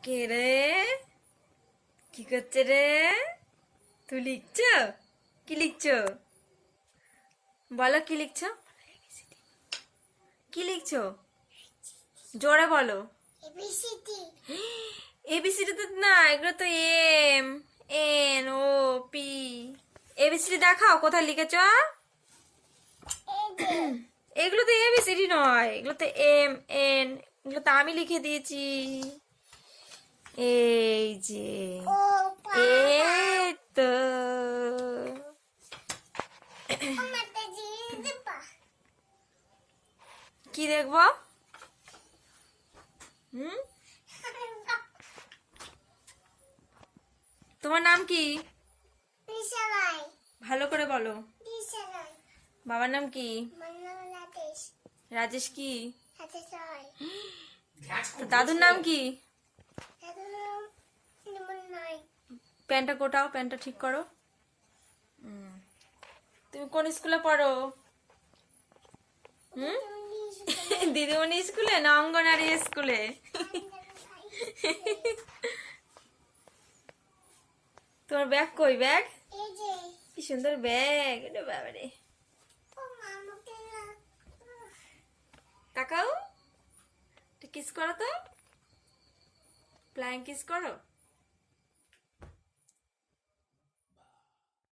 কে রে? কি করছে রে? তুই লিখছ? কি লিখছ? বলো কি লিখছ? কি লিখছ? জোরে বলো। এবিসিডি। এবিসিডি তো না, এগুলো তো এম, এন, ও, পি। এবিসিডি দেখাও কোথায় লিখেছ। এগুলো তো এবিসিডি নয়, এগুলো তো এম, এন। এগুলো তো আমি লিখে দিয়েছি। এই যে, ও এই তো। আমাকে দিয়ে দিবা। কি দেখবো? হুম, তোমার নাম কি? বিশালাই। ভালো করে বলো। বিশালাই। বাবার নাম কি? বাংলাদেশ। রাজেশ কি? হাতে সবাই। তো দাদুর নাম কি? এখন নিমন নাই। প্যান্টটা কোটাও, প্যান্টটা ঠিক করো। তুমি কোন স্কুলে পড়ো? হুম, দিদিমণি স্কুলে না অঙ্গনারী স্কুলে? তোমার ব্যাগ কই? ব্যাগ এই যে কি সুন্দর ব্যাগ, এটা বাবারে। ও মামাকে না। তাকাও, কিস করো তো, ফ্লাইং কিস করো।